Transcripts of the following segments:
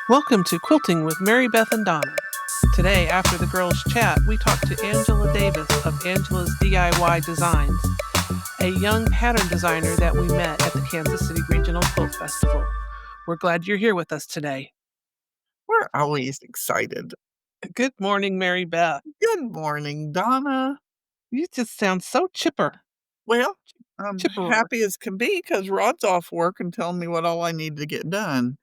Welcome to Quilting with Mary Beth and Donna. Today, after the girls' chat, we talk to Angela Davis of Angela's DIY Designs, a young pattern designer that we met at the Kansas City Regional Quilt Festival. We're glad you're here with us today. We're always excited. Good morning, Mary Beth. Good morning, Donna. You just sound so chipper. Well, I'm Chipperer. happy as can be because Rod's off work and telling me what all I need to get done.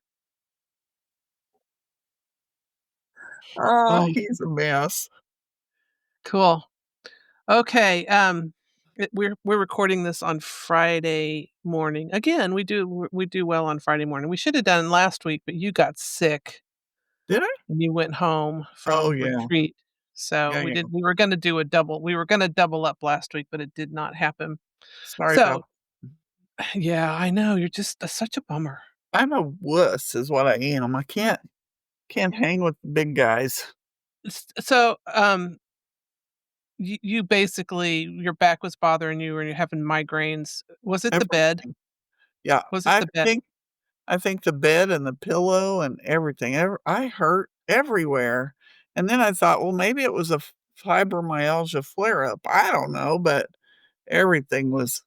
Oh, He's a mess. cool. Okay, we're recording this on Friday morning. Again, we do well on Friday morning. We should have done last week, but you got sick Did I? and you went home Oh, from yeah. retreat. So Yeah, yeah. we were gonna double up last week, but it did not happen. Sorry So, about yeah, I know, you're just such a bummer. I'm a wuss is what I am. I can't hang with the big guys. So, you basically your back was bothering you and you're having migraines. Was it the bed? Everything. Yeah, Was it the bed? I think the bed and the pillow and everything. I hurt everywhere. And then I thought, well, maybe it was a fibromyalgia flare up. I don't know, but everything was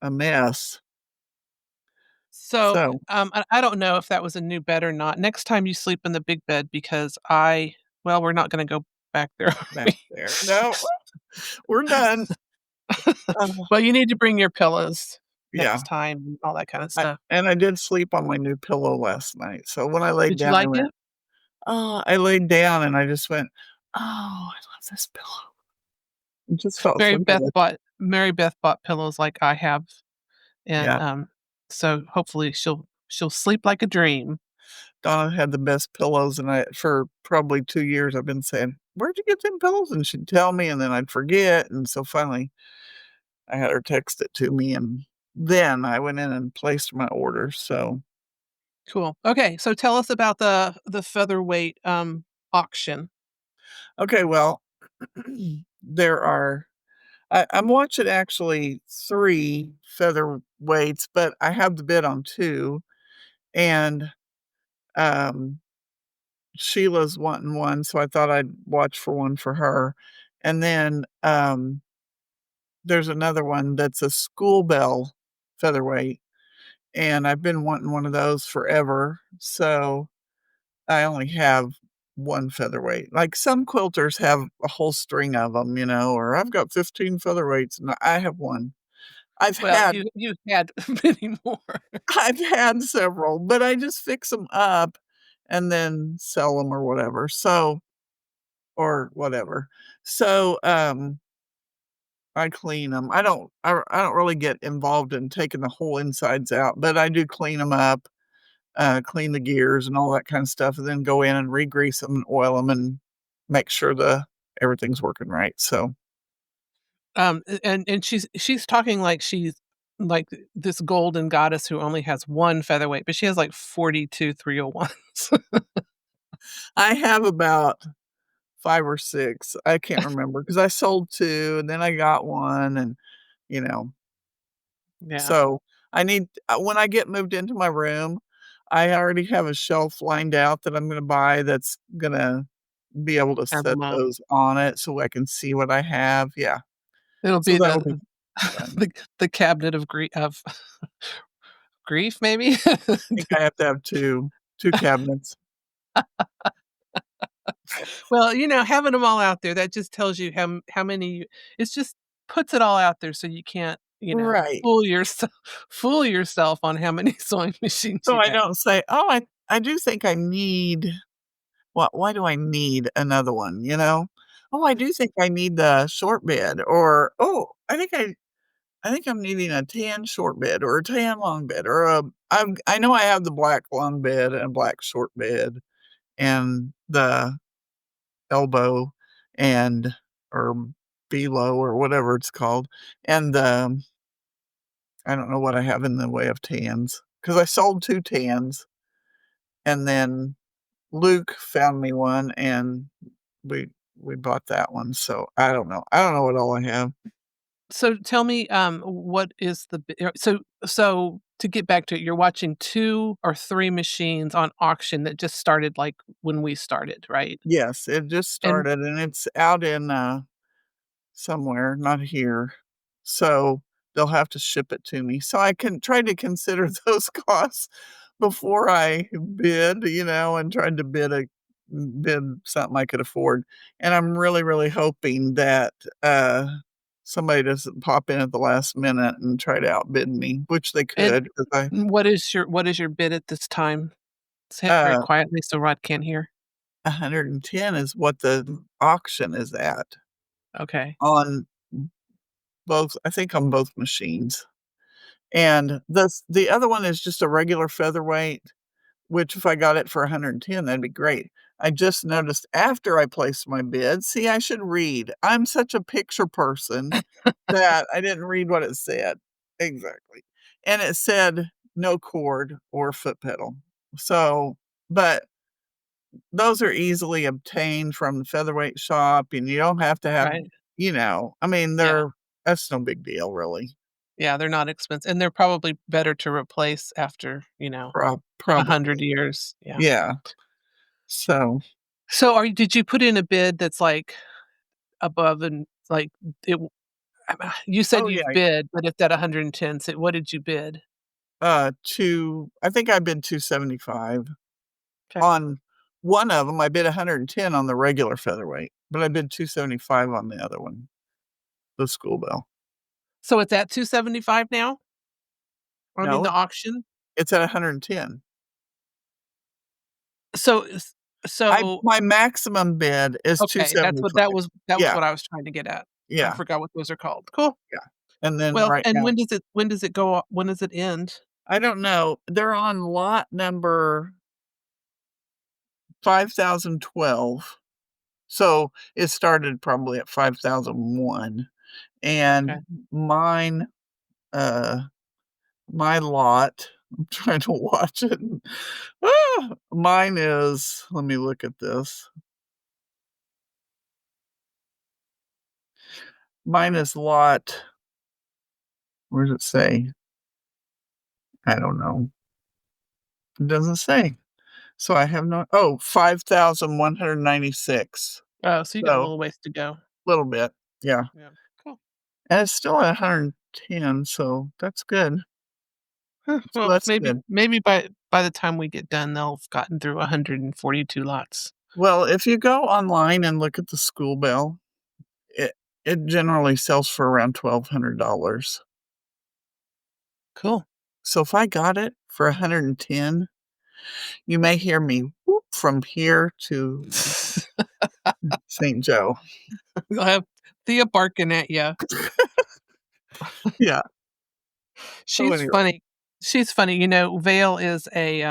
a mess. So, So, I don't know if that was a new bed or not. Next time you sleep in the big bed because well, we're not gonna go back there, are back we? there. No, we're done. Uh, Well, you need to bring your pillows yeah, next time and all that kinda stuff. I did sleep on my new pillow last night. So when I laid Did you down, I like went, it? "Oh," I laid down and I just went, "Oh, I love this pillow." It just felt so good. Mary Beth bought pillows like I have, and, Yeah, so hopefully she'll sleep like a dream. Donna had the best pillows, and I for probably 2 years, I've been saying, "Where'd you get them pillows?" And she'd tell me, and then I'd forget, and so finally, I had her text it to me, and then I went in and placed my order, so Cool. Okay, so tell us about the featherweight, auction. okay, well, there are I'm watching actually 3 featherweights, but I have the bid on 2, and, um, Sheila's wanting one, so I thought I'd watch for one for her, and then, there's another one that's a school bell featherweight, and I've been wanting one of those forever, so I only have 1 featherweight. Like, some quilters have a whole string of them, or I've got 15 featherweights, and I have 1. I've Well, had you had many more. I've had several, but I just fix them up and then sell them or whatever, so or whatever. So, I clean them. I don't really get involved in taking the whole insides out, but I do clean them up, clean the gears and all that kind of stuff, and then go in and re-grease them and oil them and make sure the everything's working right, so And she's talking like she's like this golden goddess who only has 1 featherweight, but she has, like, 42 301s. I have about 5 or 6. I can't remember because I sold 2 and then I got 1 and, you know, Yeah, so I need when I get moved into my room, I already have a shelf lined out that I'm gonna buy that's gonna be able to have 'em set all. those on it so I can see what I have, yeah. It'll So be that'll be the fun. the cabinet of grief, maybe? I think I have to have 2 cabinets. Well, having them all out there, that just tells you how many it's just puts it all out there so you can't, Right. fool yourself on how many sewing machines So you I have. don't say, "Oh, I do think I need" why do I need another one, you know? "Oh, I do think I need the short bed," or, "Oh, I think I'm needing a tan short bed or a tan long bed or I know I have the black long bed and black short bed and the elbow and or below or whatever it's called, and I don't know what I have in the way of tans because I sold 2 tans, and then Luke found me one, and we we bought that one, so I don't know. I don't know what all I have. So tell me, what is the b so to get back to it, you're watching 2 or 3 machines on auction that just started, like, when we started, right? Yes, it just And started, and it's out in, somewhere, not here. So, they'll have to ship it to me. So, I can try to consider those costs before I bid, and tried to bid something I could afford. And I'm really, really hoping that, somebody doesn't pop in at the last minute and try to outbid me, which they and could, 'cause I what is your bid at this time? Say it very uh, quietly so Rod can't hear. 110 is what the auction is at Okay, on on both machines. And the other one is just a regular featherweight, which if I got it for 110, that'd be great. I just noticed after I placed my bid, see, I should read. I'm such a picture person that I didn't read what it said. Exactly. And it said no cord or foot pedal. So, but those are easily obtained from the featherweight shop, and you don't have to have, right. I mean, Yeah. that's no big deal, really. Yeah, they're not expensive, and they're probably better to replace after, 100 Probably. years. Yeah. Yeah. So, So, did you put in a bid that's, like, above and, like, it w you said oh, you've yeah, bid, but it's at 110, so what did you bid? I think I bid 275 Okay. on one of them. I bid 110 on the regular featherweight, but I bid 275 on the other one, the school bell. So it's at 275 now? I mean, No, the auction? it's at 110. So s so My maximum bid is okay, that's what 275. that was Yeah, what I was trying to get at. I yeah, forgot what those are called. Cool. yeah, and then Well, right and now when does it end? I don't know, they're on lot number 5012, so it started probably at 5001, Okay. and mine, uh my lot, I'm trying to watch it. Mine is, let me look at this. Mine is lot, where does it say? I don't know. It doesn't say. So I have no, oh, 5,196. Oh, so you got a So, little ways to go. little bit, yeah. Yeah. Cool. And it's still at 110, so that's good. Huh, So well, that's maybe good. maybe by the time we get done, they'll have gotten through 142 lots. Well, if you go online and look at the school bell, it it generally sells for around $1,200. Cool. So if I got it for 110, you may hear me whoop from here to St. Joe. You'll have Thea barking at you. Yeah. So She's anyway, funny. She's funny. Vale is a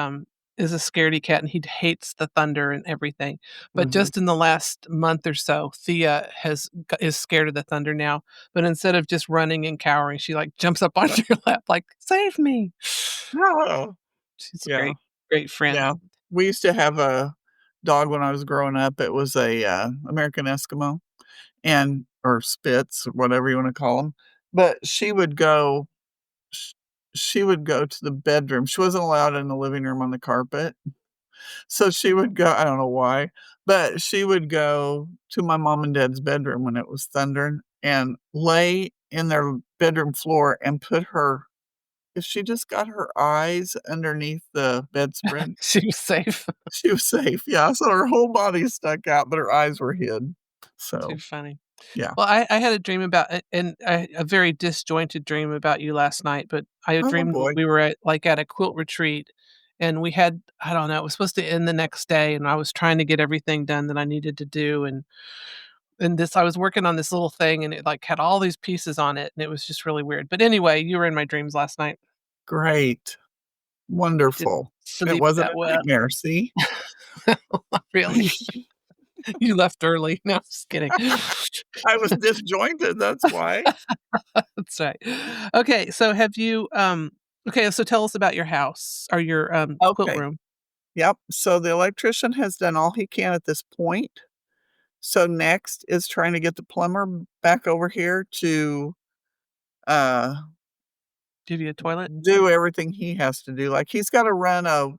scaredy cat, and he hates the thunder and everything. But mhm. just in the last month or so, Thea is scared of the thunder now. But instead of just running and cowering, she like jumps up on your lap, like "Save me!" Oh, She's a yeah, great friend. yeah. We used to have a dog when I was growing up. It was a, American Eskimo and or Spitz, or whatever you wanna call 'em. But sh she would go to the bedroom. She wasn't allowed in the living room on the carpet. So she would go, I don't know why, but she would go to my mom and dad's bedroom when it was thundering and lay in their bedroom floor and put her, if she just got her eyes underneath the bedspread, She was safe. she was safe. Yeah, so her whole body stuck out, but her eyes were hid. Too So, funny. yeah. Well, I had a dream about a very disjointed dream about you last night, but I Oh, dreamed boy. we were at a quilt retreat, and we had I don't know, it was supposed to end the next day, and I was trying to get everything done that I needed to do, and I was working on this little thing, and it, like, had all these pieces on it, and it was just really weird. But anyway, you were in my dreams last night. Great. Didn't Wonderful. It sleep wasn't that a well. nightmare, see? Not really. You left early. No, just kidding. I was disjointed, that's why. That's right. Okay, so okay, so tell us about your house or your, quilt Okay. room. Yep. So the electrician has done all he can at this point. So next is trying to get the plumber back over here to, uh, Give you a toilet? do everything he has to do. Like, he's gotta run a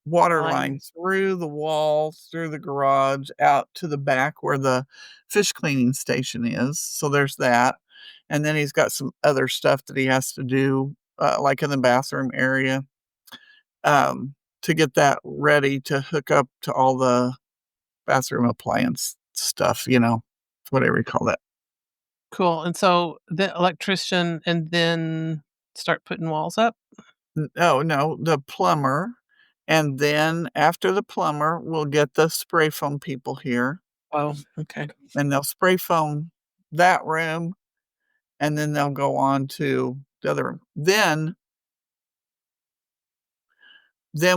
water Line. line through the walls, through the garage, out to the back where the fish cleaning station is, so there's that, and then he's got some other stuff that he has to do, like in the bathroom area, to get that ready to hook up to all the bathroom appliance stuff, whatever you call that. Cool, and so the electrician and then start putting walls up? No, no, the plumber, and then after the plumber, we'll get the spray foam people here, Oh, okay. and they'll spray foam that room, and then they'll go on to the other room. Then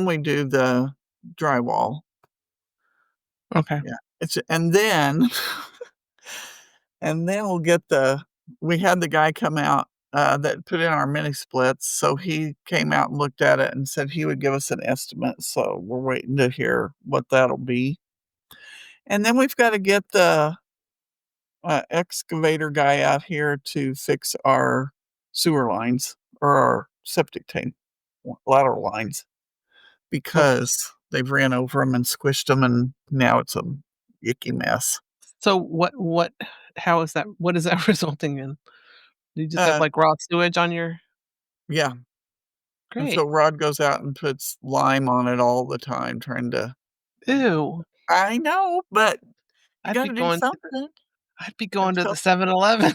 we do the drywall. Okay. Yeah, it's and then and then we had the guy come out, that put in our mini splits, so he came out and looked at it and said he would give us an estimate, so we're waiting to hear what that'll be. And then we've gotta get the, excavator guy out here to fix our sewer lines or our septic tank lateral lines Okay. because they've ran over them and squished them, and now it's a icky mess. So what is that resulting in? You just have, Uh, like, raw sewage on your yeah, and Great. so Rod goes out and puts lime on it all the time trying to Ew. I know, but you I'd be gotta do going to the something I'd be going to the until 7-Eleven.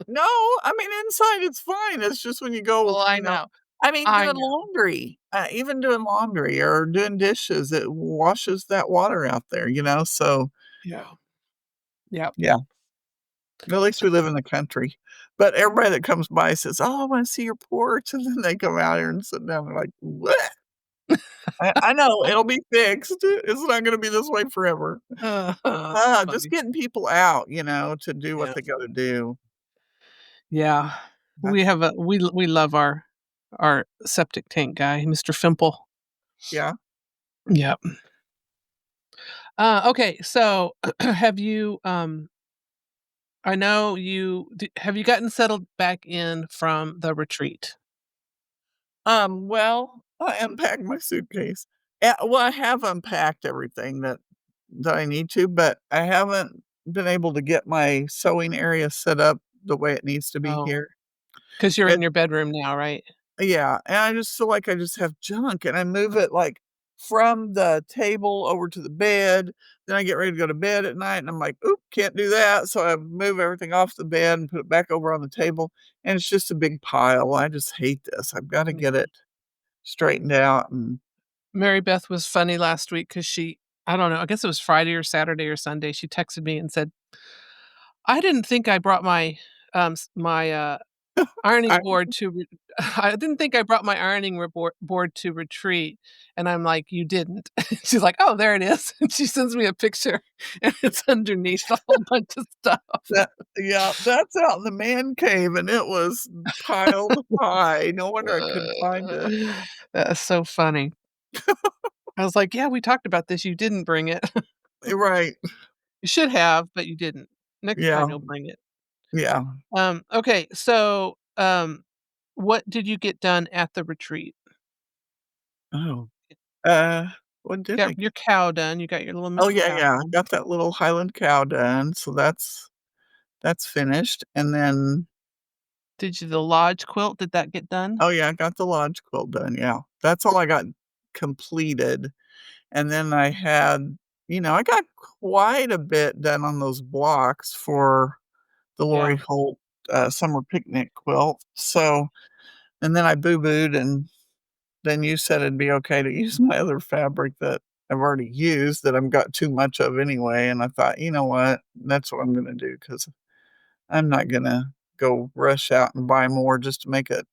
no, I mean, inside it's fine, it's just when you go, Well, I know. I mean, I doing know. laundry, even doing laundry or doing dishes, it washes that water out there, so, Yeah. Yep. yeah, at least So we live in the country, but everybody that comes by says, "Oh, I wanna see your porch," and then they come out here and sit down, they're like, "What?" I know, it'll be fixed, it's not gonna be this way forever. That's Just funny. getting people out, to do what Yeah. they gotta do. Yeah. We That's have a we love our septic tank guy, Mr. Fimple. yeah. Yep. Okay, so have you, I know have you gotten settled back in from the retreat? Well, I unpacked my suitcase. Well, I have unpacked everything that I need to, but I haven't been able to get my sewing area set up the way it needs to be Oh, here. because 'cause you're in It your bedroom now, right? Yeah, and I just feel like I just have junk, and I move it, like, from the table over to the bed, then I get ready to go to bed at night, and I'm like, "Oop, can't do that," so I move everything off the bed and put it back over on the table, and it's just a big pile. I just hate this. I've gotta get Mhm. it straightened out and Mary Beth was funny last week because I don't know, I guess it was Friday or Saturday or Sunday, she texted me and said, "I didn't think I brought my, ironing I board to re I didn't think I brought my ironing board to retreat," and I'm like, "You didn't." She's like, "Oh, there it is," and she sends me a picture, and it's underneath a whole bunch of stuff. that yeah, that's out in the man cave, and it was piled high. No wonder I couldn't find it. That's so funny. I was like, "Yeah, we talked about this, you didn't bring it." Right. You should have, but you didn't. Next Yeah, time you'll bring it. yeah. Okay, so, what did you get done at the retreat? Oh, uh, what You did I got your get? cow done, you got your little Oh, Mr. yeah, Cow yeah, I done. got that little Highland cow done, so that's finished, and then Did you the lodge quilt, did that get done? oh, yeah, I got the lodge quilt done, yeah. That's all I got completed, and then I got quite a bit done on those blocks for the Lori Yeah. Holt, summer picnic quilt, so and then I boo-booed, and then you said it'd be okay to use my other fabric that I've already used that I've got too much of anyway, and I thought, "You know what? That's what I'm gonna do do because 'cause I'm not gonna go rush out and buy more just to make it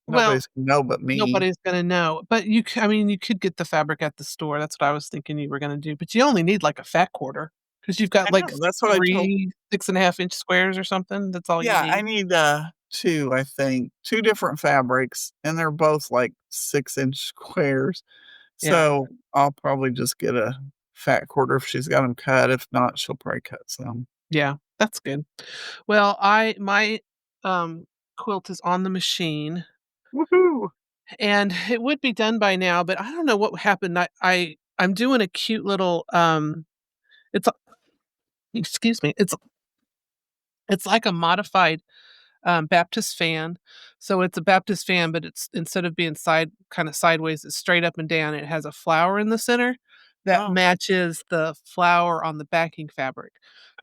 Well, nobody's gonna know but me." nobody's gonna know, but I mean, you could get the fabric at the store, that's what I was thinking you were gonna do, but you only need, like, a fat quarter because 'cause you've got, I like, know, that's what I told 3 6.5-inch squares or something, that's all you Yeah, I need. need, 2, I think, 2 different fabrics, and they're both, like, 6-inch squares, Yeah, so I'll probably just get a fat quarter if she's got them cut, if not, she'll probably cut some. yeah. That's good. Well, my quilt is on the machine, Woohoo! and it would be done by now, but I don't know what happened. I'm doing a cute little it's a excuse me. It's like a modified Baptist fan. So it's a Baptist fan, but it's instead of being kind of sideways, it's straight up and down. It has a flower in the center that Oh, matches the flower on the backing fabric.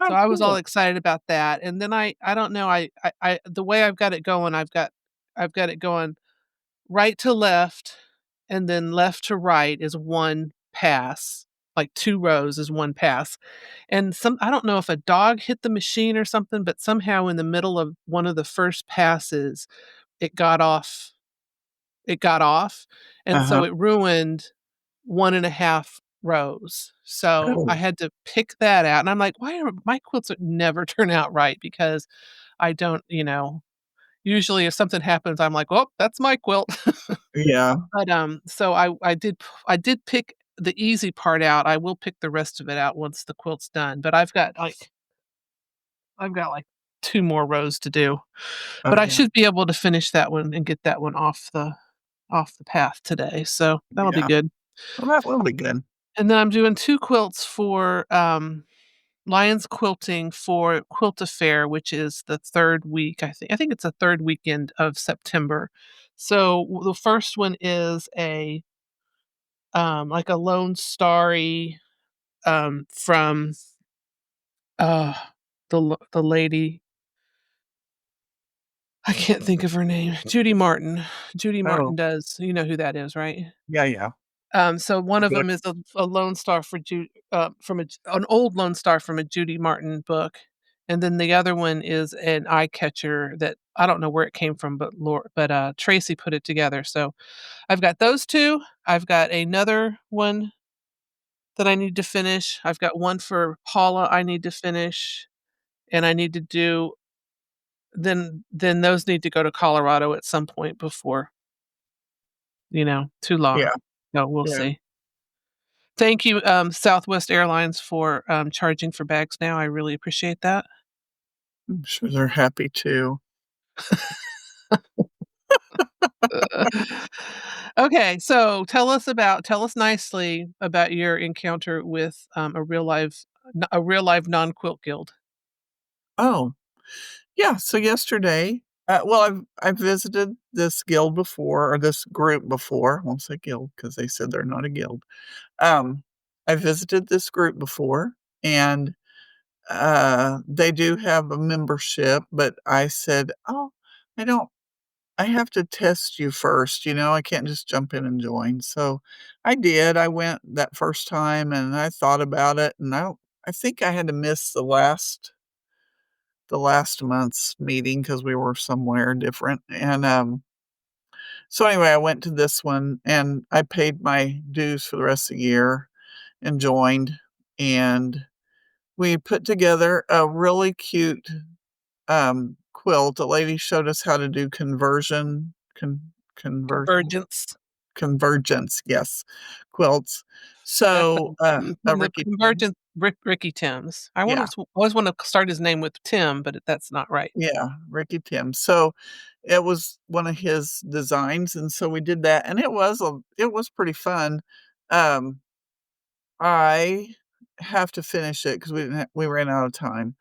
So oh, I was all cool. excited about that. And then I don't know, I the way I've got it going, I've got it going right to left and then left to right is one pass. Like 2 rows is one pass. And some I don't know if a dog hit the machine or something, but somehow in the middle of one of the first passes, it got off it got off, and so Uh-huh. it ruined 1.5 rows. So, I Oh, had to pick that out, and I'm like, "Why are my quilts would never turn out right?" Because I don't, usually if something happens, I'm like, "Well, that's my quilt." yeah, But, so I did pick the easy part out. I will pick the rest of it out once the quilt's done, but I've got, like, 2 more rows to do, but I okay, should be able to finish that one and get that one off the path today, so that'll be yeah. good. Well, that will be good. And then I'm doing 2 quilts for, Lions Quilting for Quilt Affair, which is the 3rd week, I think it's the 3rd weekend of September. So, the first one is like a Lone Starry, from, uh, the lady I can't think of her name. Judy Martin. Judy Oh, Martin does you know who that is, right? yeah, yeah. So one of Good. them is a Lone Star from an old Lone Star from a Judy Martin book, and then the other one is an eye catcher that I don't know where it came from, but Tracy put it together. So I've got those 2. I've got another one that I need to finish. I've got one for Paula I need to finish, and I need to do then those need to go to Colorado at some point before, too long. Yeah, No, we'll yeah. see. Thank you, Southwest Airlines for, charging for bags now, I really appreciate that. I'm sure they're happy too. Okay, so tell us nicely about your encounter with, a real life non-quilt guild. Oh, yeah, so yesterday well, I've visited this guild before or this group before. I won't say guild because they said they're not a guild. Um, I visited this group before, and, they do have a membership, but I said, "Oh, I don't I have to test you first, I can't just jump in and join." So, I did. I went that first time, and I thought about it, and I think I had to miss the last month's meeting because we were somewhere different, and, so anyway, I went to this one, and I paid my dues for the rest of the year and joined, and we put together a really cute, quilt. A lady showed us how to do conversion Convergence. convergence, yes, quilts. That's, So, the Ricky Tim. Convergence Ricky Timms. Yeah, Always wanna start his name with Tim, but that's not right. yeah, Ricky Tim. So, it was one of his designs, and so we did that, and it was pretty fun. Um, I have to finish it because we ran out of time.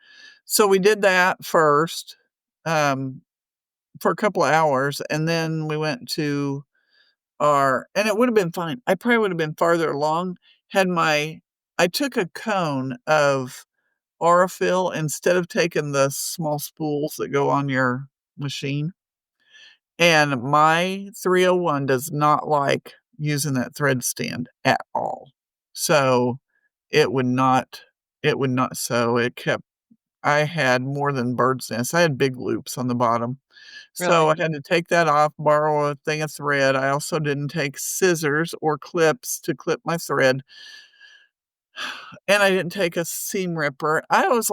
So we did that first, um, for a couple of hours, and then we went to and it would've been fine. I probably would've been farther along had my I took a cone of Aurifil instead of taking the small spools that go on your machine, and my 301 does not like using that thread stand at all. So, it would not it would not sew. I had more than bird's nest. I had big loops on the bottom. So, Really? I had to take that off, borrow a thing of thread. I also didn't take scissors or clips to clip my thread, and I didn't take a seam ripper. I was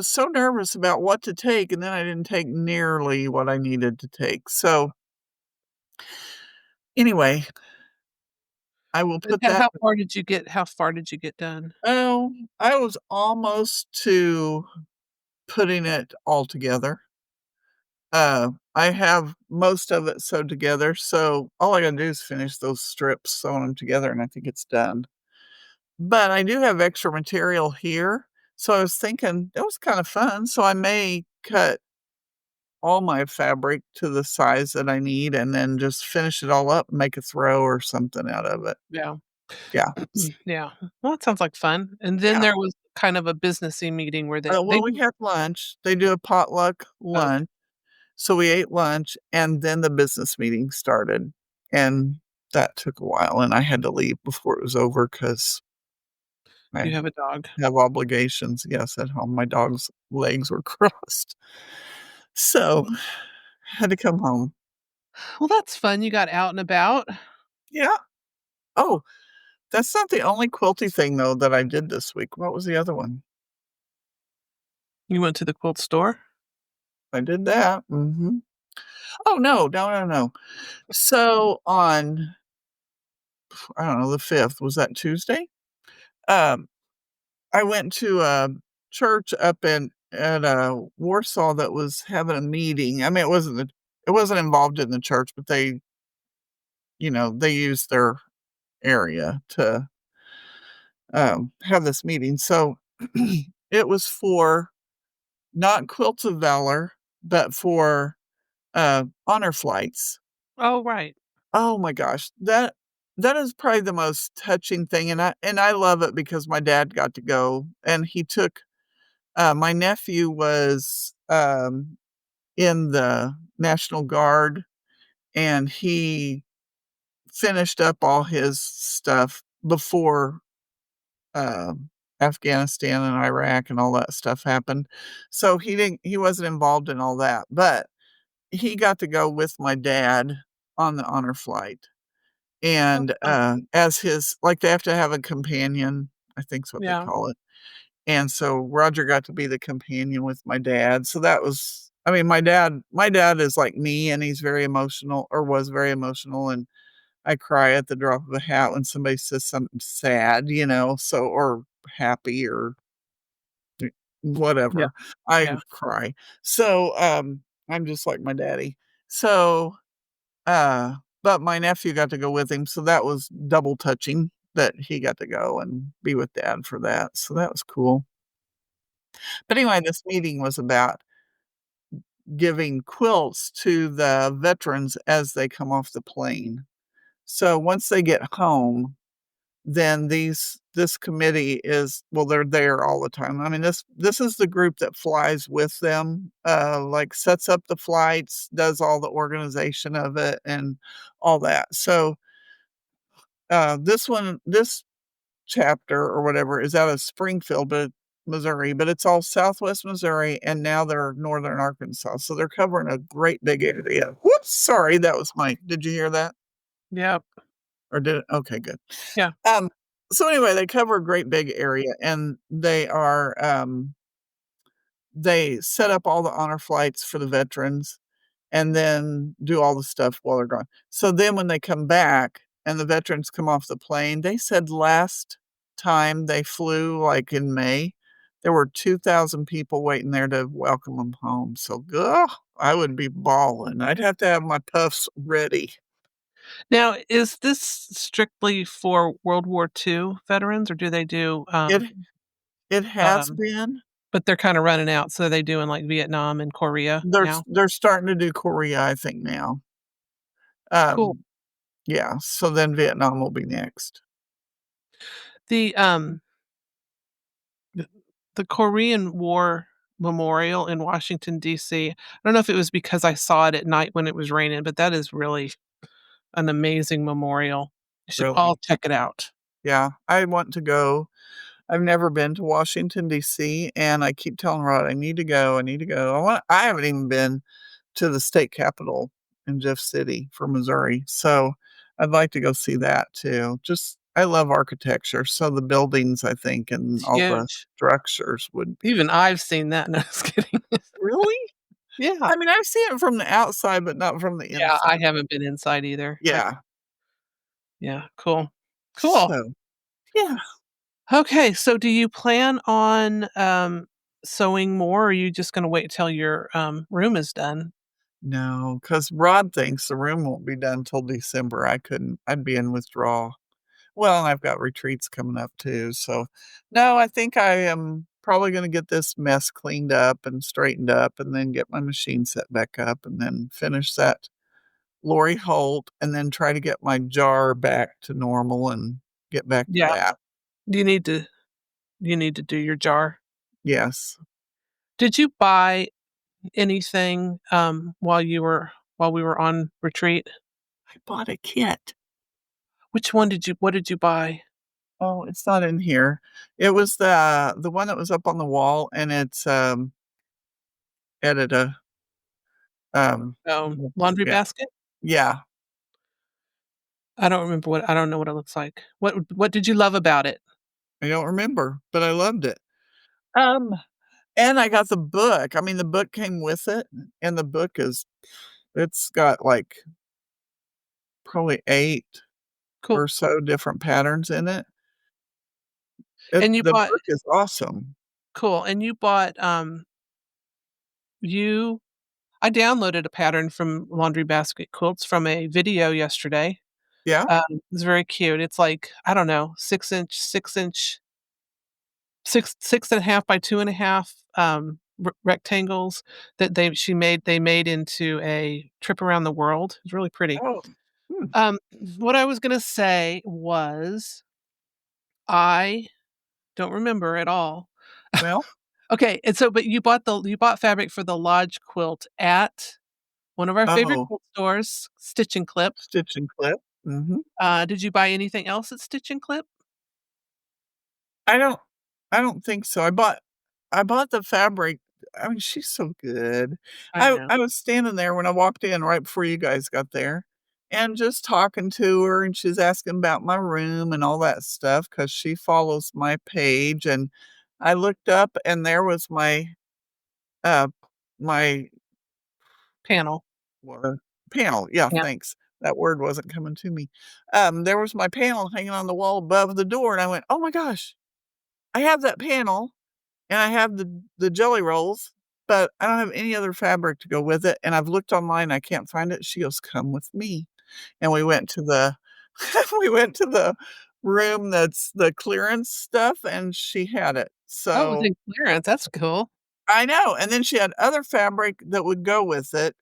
so nervous about what to take, and then I didn't take nearly what I needed to take. So, anyway, I will But put that how far did you get done? oh, I was almost to putting it all together. I have most of it sewed together, so all I gotta do is finish those strips, sewing them together, and I think it's done. But I do have extra material here, so I was thinking it was kinda fun, so I may cut all my fabric to the size that I need and then just finish it all up, make a throw or something out of it. Yeah. Yeah. Yeah. Well, it sounds like fun. And then Yeah. there was kind of a businessy meeting where they Well, we had lunch. They do a potluck okay. lunch, so we ate lunch, and then the business meeting started, and that took a while, and I had to leave before it was over because You I have a dog. have obligations, yes, at home. My dog's legs were crossed, so had to come home. Well, that's fun. You got out and about. Yeah. Oh, that's not the only quilty thing, though, that I did this week. What was the other one? You went to the quilt store? I did that. Mhm. Oh, no, no, no, no. So on, I don't know, the 5th, was that Tuesday? Um, I went to a church up in at, Warsaw that was having a meeting. I mean, it wasn't involved in the church, but they used their area to, have this meeting. So, it was for not Quilts of Valor, but for, honor flights. Oh, right. Oh my gosh, that is probably the most touching thing, and I love it because my dad got to go, and he took my nephew was, in the National Guard, and he finished up all his stuff before, um, Afghanistan and Iraq and all that stuff happened. So he wasn't involved in all that, but he got to go with my dad on the honor flight. Oh, And, fun. as his like, they have to have a companion, I think's what they Yeah. call it. And so Roger got to be the companion with my dad, so that was I mean, my dad is like me, and he's very emotional or was very emotional, and I cry at the drop of a hat when somebody says something sad, so or happy or Yeah. whatever. I Yeah. cry. So, I'm just like my daddy. So, uh, but my nephew got to go with him, so that was double touching that he got to go and be with dad for that, so that was cool. But anyway, this meeting was about giving quilts to the veterans as they come off the plane. So once they get home, then this committee is well, they're there all the time. I mean, this is the group that flies with them, like sets up the flights, does all the organization of it and all that. So this chapter or whatever is out of Springfield, Missouri, but it's all Southwest Missouri, and now they're Northern Arkansas, so they're covering a great big area. Whoops, sorry, that was my did you hear that? Yep. Or did it? Okay, good. Yeah. Um, so anyway, they cover a great big area, and they set up all the honor flights for the veterans and then do all the stuff while they're gone. So then when they come back and the veterans come off the plane, they said last time they flew, like in May, there were 2,000 people waiting there to welcome them home. So, ugh, I would be bawling. I'd have to have my puffs ready. Now, is this strictly for World War II veterans, or do they do, It it has um been. but they're kinda running out, so they doing, like, Vietnam and Korea now? They're starting to do Korea, I think now. Cool. Um, yeah, so then Vietnam will be next. The, the the Korean War Memorial in Washington, DC, I don't know if it was because I saw it at night when it was raining, but that is really an amazing memorial. You should all Really. check it out. Yeah, I want to go. I've never been to Washington, DC, and I keep telling Rod, "I need to go, I need to go." I haven't even been to the state capitol in Jeff City for Missouri, so I'd like to go see that too. Just I love architecture, so the buildings, I think, and It's all the huge. structures would be Even I've seen that. No, just kidding. Really? Yeah. I mean, I've seen it from the outside, but not from the Yeah, I inside. haven't been inside either. Yeah. Yeah, cool. Cool. So, yeah. Okay, so do you plan on, sewing more, or are you just gonna wait till your, room is done? No, because Rod thinks the room won't be done till December. I couldn't. I'd be in withdrawal. Well, and I've got retreats coming up too, so no, I think I am probably gonna get this mess cleaned up and straightened up and then get my machine set back up and then finish that Lori Holt and then try to get my jar back to normal and get back to Yeah. that. Do you need to do your jar? Yes. Did you buy anything, while we were on retreat? I bought a kit. What did you buy? Oh, it's not in here. It was the one that was up on the wall, and it's, edited a, Laundry yeah, basket? yeah. I don't know what it looks like. What did you love about it? I don't remember, but I loved it. Um, and I got the book. I mean, the book came with it, and the book is it's got, like, probably 8 Cool. or so different patterns in it. And you The bought book is awesome. Cool, and you bought, you I downloaded a pattern from Laundry Basket Quilts from a video yesterday. Yeah? It's very cute. It's like, I don't know, 6.5 by 2.5, rectangles that they made into a trip around the world. It's really pretty. Oh, hmm. Um, what I was gonna say was I don't remember at all. Well, Okay, and so but you bought fabric for the lodge quilt at one of our favorite oh, quilt stores, Stitch and Clip. Stitch and Clip. Mhm. Did you buy anything else at Stitch and Clip? I don't I don't think so. I bought the fabric. I mean, she's so good. I know. I was standing there when I walked in right before you guys got there and just talking to her, and she's asking about my room and all that stuff because she follows my page, and I looked up and there was uh, my Panel. what panel. Yeah, Yeah. thanks. That word wasn't coming to me. There was my panel hanging on the wall above the door, and I went, "Oh my gosh, I have that panel." And I have the jelly rolls, but I don't have any other fabric to go with it, and I've looked online, I can't find it. She goes, "Come with me." And we went to the we went to the room that's the clearance stuff, and she had it. Oh, it was So in clearance, that's cool. I know, and then she had other fabric that would go with it,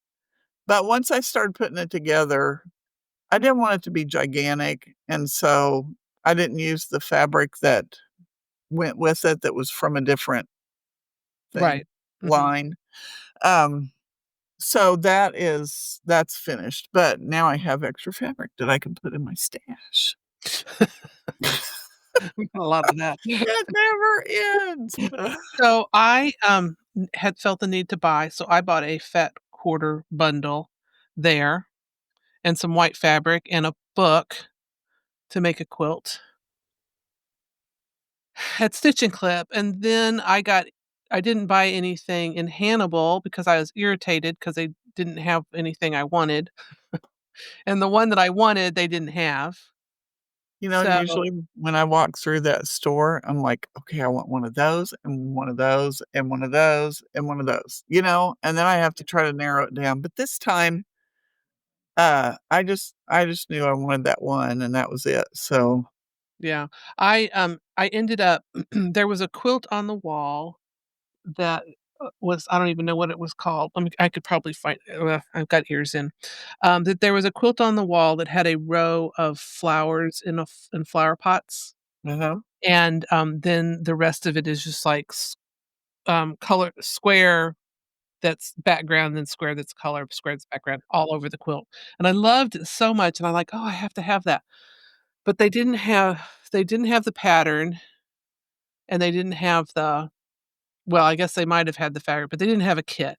but once I started putting it together, I didn't want it to be gigantic, and so I didn't use the fabric that went with it that was from a different thing Right. Mhm. line. Um, so that's finished, but now I have extra fabric that I can put in my stash. We got a lot of that. It never ends. So I, had felt the need to buy, so I bought a fat quarter bundle there and some white fabric and a book to make a quilt at Stitch and Clip, and then I didn't buy anything in Hannibal because I was irritated because they didn't have anything I wanted, and the one that I wanted, they didn't have. You know, So usually when I walk through that store, I'm like, "Okay, I want one of those, and one of those, and one of those, and one of those," you know, and then I have to try to narrow it down, but this time, I just knew I wanted that one, and that was it, so yeah, I ended up there was a quilt on the wall that, was I don't even know what it was called. I could probably find I've got ears in. That there was a quilt on the wall that had a row of flowers in flower pots, uh-huh. and, then the rest of it is just like color square that's background, then square that's color, square that's background, all over the quilt, and I loved it so much, and I'm like, "Oh, I have to have that." But they didn't have the pattern, and they didn't have the well, I guess they might have had the fabric, but they didn't have a kit.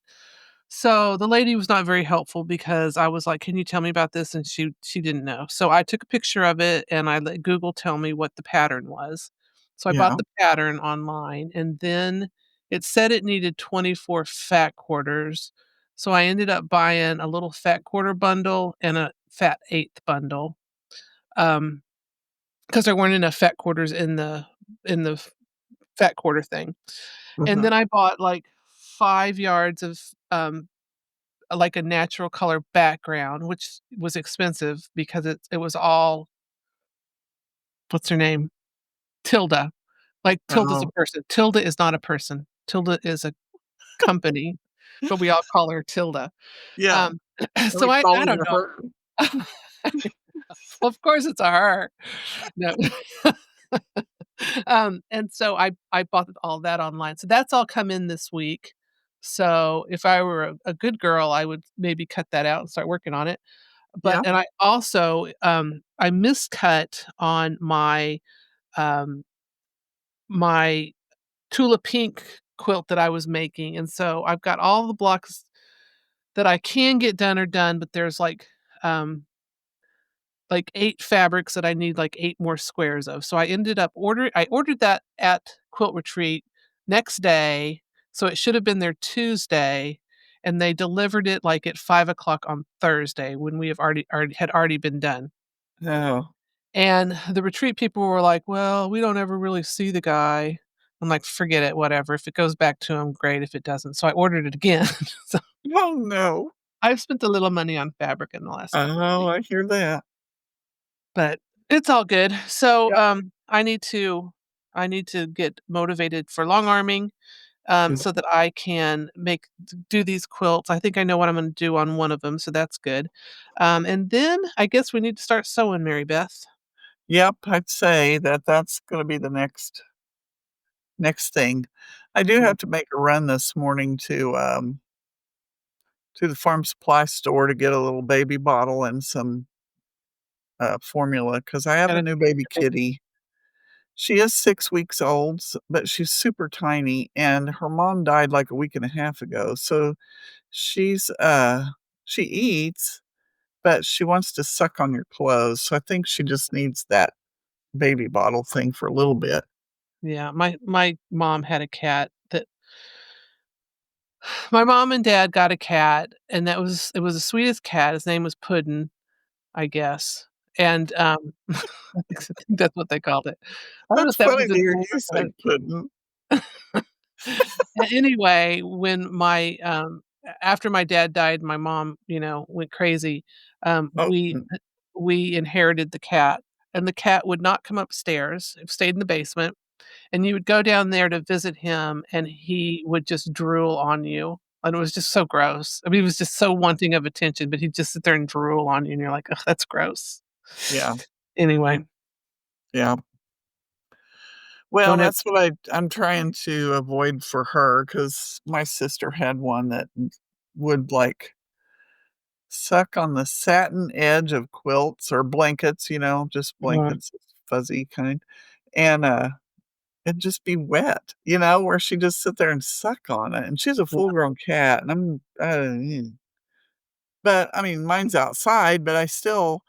So, the lady was not very helpful because I was like, "Can you tell me about this?" And she didn't know. So, I took a picture of it and I let Google tell me what the pattern was. So, I bought Yeah, the pattern online and then it said it needed 24 fat quarters. So, I ended up buying a little fat quarter bundle and a fat eighth bundle. Um, because there weren't enough fat quarters in the fat quarter thing. And Mhm. then I bought like 5 yards of, like a natural color background, which was expensive because it was all what's her name? Tilda. Like, Tilda's a Oh, person. Tilda is not a person. Tilda is a company, but we all call her Tilda. yeah. Um, Are so we I calling don't her know. her? Well, of course it's a her. No. And so I bought all that online. So that's all come in this week. So if I were a good girl, I would maybe cut that out and start working on it. But Yeah. and I also, I miscut on um, my Tula Pink quilt that I was making, and so I've got all the blocks that I can get done are done, but there's like 8 fabrics that I need like 8 more squares of. So I ordered that at Quilt Retreat next day, so it should have been there Tuesday, and they delivered it like at 5 o'clock on Thursday when we have already been done. Oh. And the retreat people were like, "Well, we don't ever really see the guy." I'm like, "Forget it, whatever. If it goes back to him, great. If it doesn't." So I ordered it again. So Oh, no. I've spent a little money on fabric in the last couple of Oh, weeks, I hear that. but it's all good. So, Yep. I need to get motivated for long arming, Mhm. so that I can do these quilts. I think I know what I'm gonna do on one of them, so that's good. And then I guess we need to start sewing, Mary Beth. Yep, I'd say that that's gonna be the next thing. I do Yeah, have to make a run this morning to the farm supply store to get a little baby bottle and some, formula because I have a gotta new take care baby of your baby. kitty. She is 6 weeks old, but she's super tiny, and her mom died like a week and a half ago, so she's, she eats, but she wants to suck on your clothes, so I think she just needs that baby bottle thing for a little bit. Yeah, my mom had a cat that my mom and dad got a cat, and it was the sweetest cat. His name was Puddin', I guess, and, I think that's what they called it. I don't know That's if that funny was to his hear name you or say not. pudding. Anyway, when after my dad died, my mom, went crazy, Oh, we inherited the cat, and the cat would not come upstairs. It stayed in the basement. And you would go down there to visit him, and he would just drool on you, and it was just so gross. I mean, he was just so wanting of attention, but he'd just sit there and drool on you, and you're like, "Ugh, that's gross." yeah, Anyway, yeah. Well, don't ever that's what I'm trying to avoid for her because my sister had one that would, like, suck on the satin edge of quilts or blankets, just mhm, blankets, fuzzy kind, and, it'd just be wet, where she just sit there and suck on it, and she's a yeah. full-grown cat, and but, I mean, mine's outside, but I still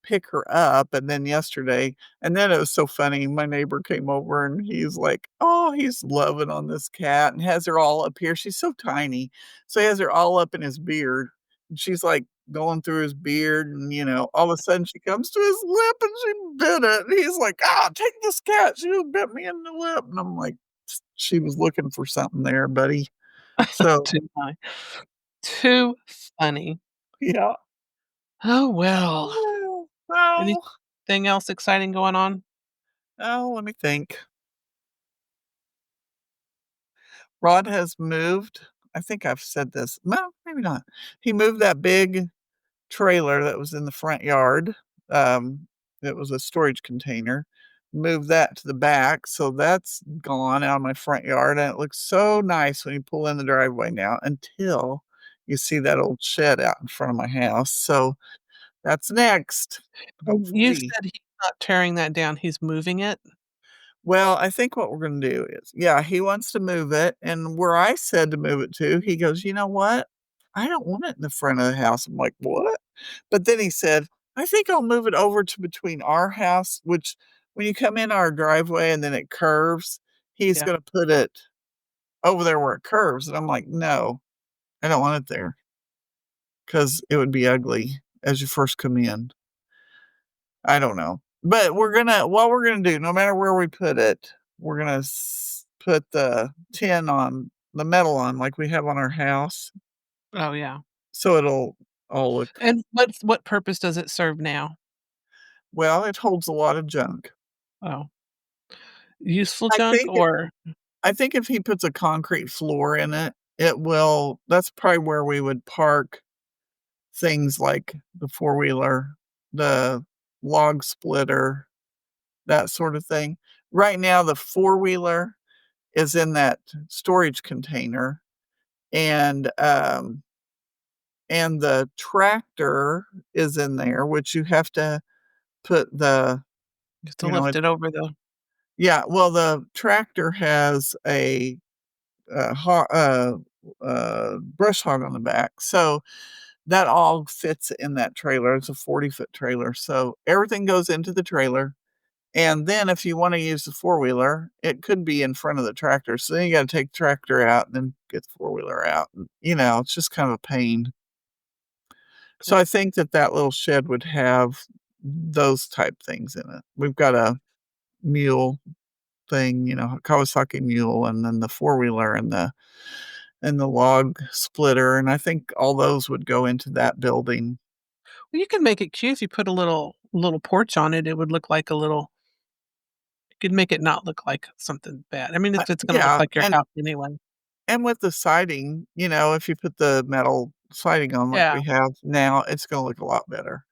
pick her up, and then yesterday and then it was so funny, my neighbor came over and he's like, "Oh, he's loving on this cat," and has her all up here, she's so tiny, so he has her all up in his beard, and she's, like, going through his beard, and, all of a sudden she comes to his lip and she bit it, and he's like, "Ah, take this cat, she just bit me in the lip," and I'm like, She was looking for something there, buddy." So, Too funny. Too funny. yeah. Oh, well. Oh, well, Anything else exciting going on? oh, let me think. Rod has moved. I think I've said this. No, maybe not. He moved that big trailer that was in the front yard. Um, it was a storage container. Moved that to the back, so that's gone out of my front yard, and it looks so nice when you pull in the driveway now until you see that old shed out in front of my house. So that's next, And you hopefully. said he's not tearing that down, he's moving it? Well, I think what we're gonna do is yeah, he wants to move it, and where I said to move it to, he goes, "You know what? I don't want it in the front of the house." I'm like, "What?" But then he said, "I think I'll move it over to between our house," which when you come in our driveway and then it curves, he's Yeah. gonna put it over there where it curves, and I'm like, "No, I don't want it there because it would be ugly as you first come in." I don't know. But what we're gonna do, no matter where we put it, we're gonna put the tin on the metal on like we have on our house, Oh, yeah. so it'll all look And what purpose does it serve now? well, it holds a lot of junk. Oh, useful I junk think or I think if he puts a concrete floor in it, it will that's probably where we would park things like the four-wheeler, the log splitter, that sort of thing. Right now, the four-wheeler is in that storage container, and, the tractor is in there, which you have to put the to you know, lift it it over the yeah, well, the tractor has a, ho brush hog on the back, so that all fits in that trailer. It's a 40-foot trailer, so everything goes into the trailer, and then if you wanna use the four-wheeler, it could be in front of the tractor, so then you gotta take the tractor out and then get the four-wheeler out, and, it's just kind of a pain. So okay. I think that that little shed would have those type things in it. We've got a mule thing, a Kawasaki mule, and then the four-wheeler and the log splitter, and I think all those would go into that building. Well, you can make it cute if you put a little porch on it, it would look like a little you could make it not look like something bad. I mean, if it's gonna look Yeah, like your house anyway. and with the siding, if you put the metal siding on like Yeah, we have now, it's gonna look a lot better.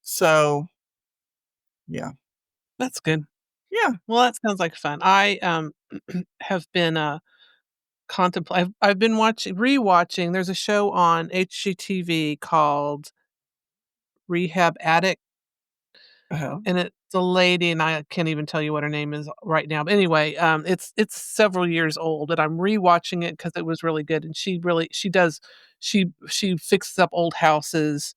So, yeah. that's good. Yeah. Well, that sounds like fun. I, have been, I've been watching rewatching there's a show on HGTV called Rehab Addict, Uh-huh. and it's a lady, and I can't even tell you what her name is right now, but anyway, it's several years old, and I'm rewatching it because it was really good, and she fixes up old houses,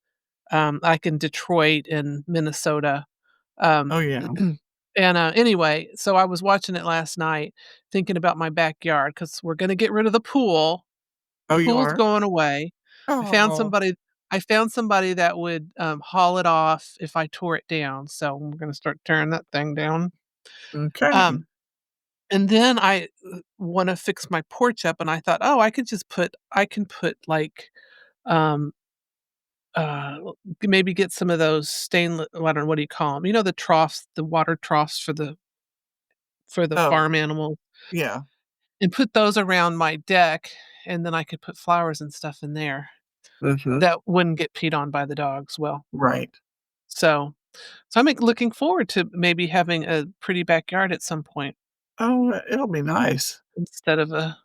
like in Detroit and Minnesota, Oh, um, yeah. and, anyway, so I was watching it last night thinking about my backyard because 'cause we're gonna get rid of the pool. The Oh, you pool's are? going away. I found Oh, somebody I found somebody that would, haul it off if I tore it down, so we're gonna start tearing that thing down. okay. Um, and then I, wanna fix my porch up, and I thought, "Oh, I can put, like, um, uh, maybe get some of those stainless I don't know, what do you call them? You know, the troughs, the water troughs for the Oh, farm animals, yeah. and put those around my deck, and then I could put flowers and stuff in there Mhm. that wouldn't get peed on by the dogs, well, Right. so I'm, like, looking forward to maybe having a pretty backyard at some point Oh, it'll be nice. instead of a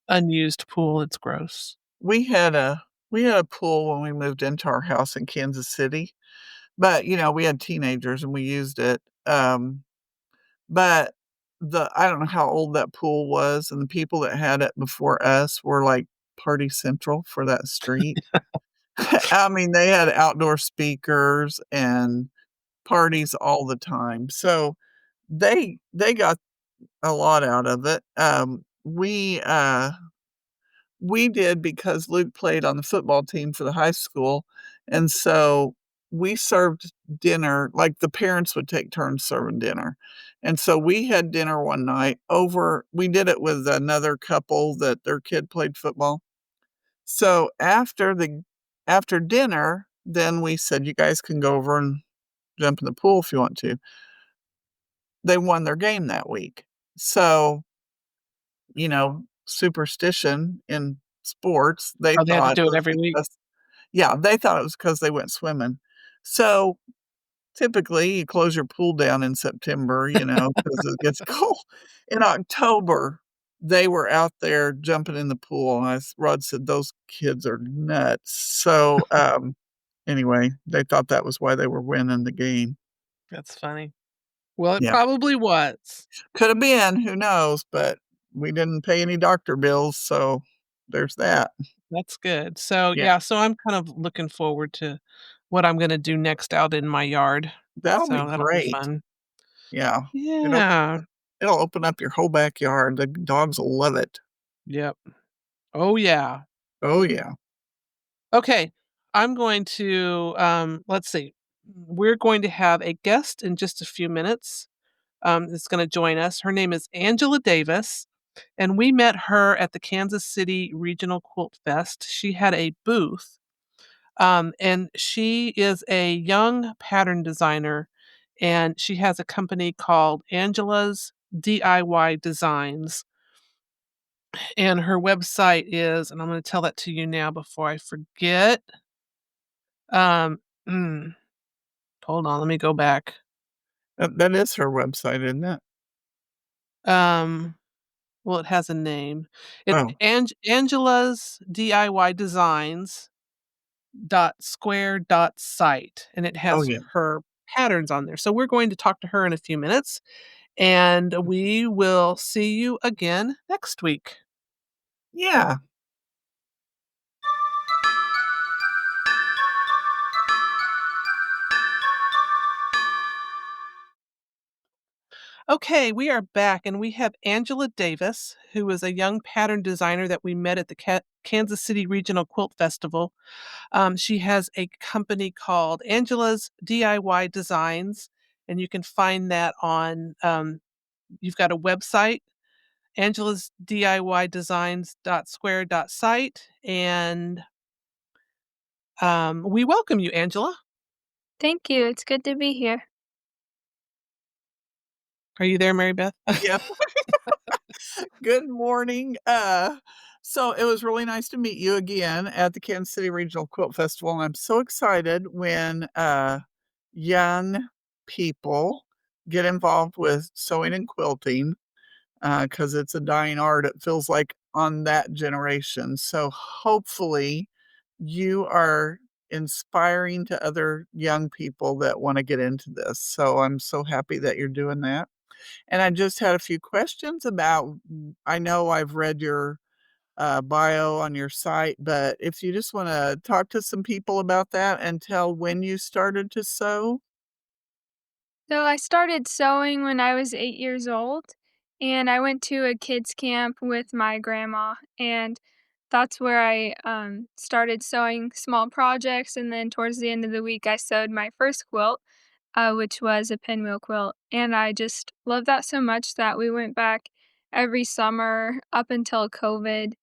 unused pool, it's gross. We had a pool when we moved into our house in Kansas City, but, we had teenagers and we used it, but I don't know how old that pool was, and the people that had it before us were, like, party central for that street. I mean, they had outdoor speakers and parties all the time, so they got a lot out of it. We did because Luke played on the football team for the high school, and so we served dinner like, the parents would take turns serving dinner, and so we had dinner one night over we did it with another couple that their kid played football. So after dinner, then we said, "You guys can go over and jump in the pool if you want to." They won their game that week. So, superstition in sports, they Oh, they had to thought it do it was every week. because yeah, they thought it was because they went swimming. So, typically, you close your pool down in September, because it gets cold. In October, they were out there jumping in the pool, and Rod said, "Those kids are nuts." So, anyway, they thought that was why they were winning the game. That's funny. Well, it Yeah. probably was. Coulda been, who knows, but we didn't pay any doctor bills, so there's that. That's good. So, Yeah, yeah, so I'm kind of looking forward to what I'm gonna do next out in my yard. that'll be So that'll be great. fun. Yeah, it'll Yeah. it'll open up your whole backyard, the dogs will love it. Yep. Oh, yeah. Oh, yeah. Okay. I'm going to, let's see. we're going to have a guest in just a few minutes that's going to join us. Her name is Angela Davis, and we met her at the Kansas City Regional Quilt Fest. She had a booth, and she is a young pattern designer, and she has a company called Angela's DIY Designs. And her website is, and I'm going to tell that to you now before I forget. Um, mm, Hold on, let me go back. That is her website, isn't it? Um, well, it has a name. It's Oh, Angela's DIY Designs dot square dot site, and it oh, has yeah. her patterns on there. So we're going to talk to her in a few minutes, and we will see you again next week. Yeah. Okay, we are back, and we have Angela Davis, who is a young pattern designer that we met at the Kansas City Regional Quilt Festival. She has a company called Angela's DIY Designs, and you can find that on, you've got a website, Angela's DIY Designs dot square dot site, and we welcome you, Angela. Thank you. It's good to be here. Are you there, Mary Beth? Yeah. Good morning. So it was really nice to meet you again at the Kansas City Regional Quilt Festival, and I'm so excited when young people get involved with sewing and quilting because it's a dying art. It feels like on that generation. So hopefully, you are inspiring to other young people that want to get into this. So I'm so happy that you're doing that. And I just had a few questions about I know I've read your, bio on your site, but if you just wanna talk to some people about that and tell when you started to sew? So I started sewing when I was 8 years old, and I went to a kids camp with my grandma, and that's where I started sewing small projects. And then towards the end of the week, I sewed my first quilt, which was a pinwheel quilt, and I just loved that so much that we went back every summer up until COVID,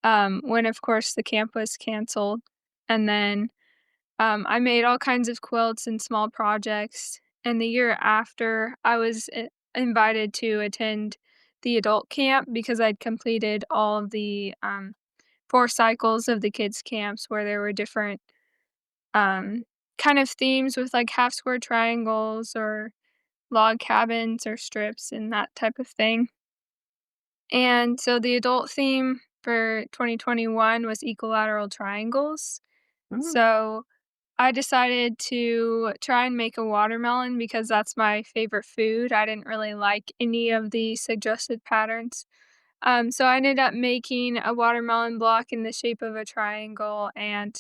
when of course the camp was canceled, and then I made all kinds of quilts and small projects, and the year after, I was invited to attend the adult camp because I'd completed all of the 4 cycles of the kids' camps where there were different um, kind of themes with like half square triangles or log cabins or strips and that type of thing. And so the adult theme for 2021 was equilateral triangles. Mm, So I decided to try and make a watermelon because that's my favorite food. I didn't really like any of the suggested patterns. So I ended up making a watermelon block in the shape of a triangle. And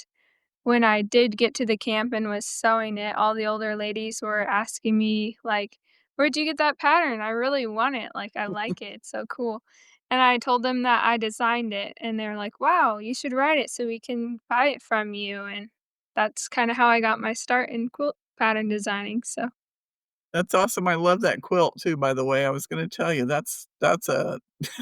when I did get to the camp and was sewing it, all the older ladies were asking me, like, "Where'd you get that pattern? I really want it. Like, I like it. It's so cool." And I told them that I designed it, and they're like, "Wow, you should write it so we can buy it from you." And that's kind of how I got my start in quilt pattern designing. So, that's awesome. I love that quilt too, by the way. I was gonna tell you that's a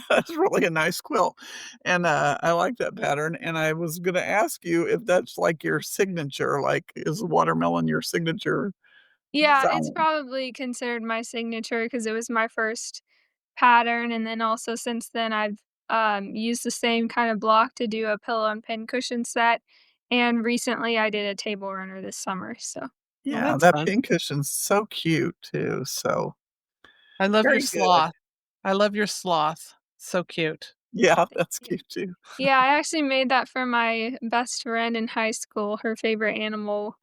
that's really a nice quilt, and, I like that pattern, and I was gonna ask you if that's, like, your signature, like, is watermelon your signature yeah, it's design? probably considered my signature because it was my first pattern, and then also since then, I've, used the same kind of block to do a pillow and pincushion set, and recently I did a table runner this summer, so Well, Yeah, that's that fun. pincushion's so cute too, so I love your very good. sloth. I love your sloth. So cute. Yeah, thank that's you. cute too. Yeah, I actually made that for my best friend in high school. Her favorite animal,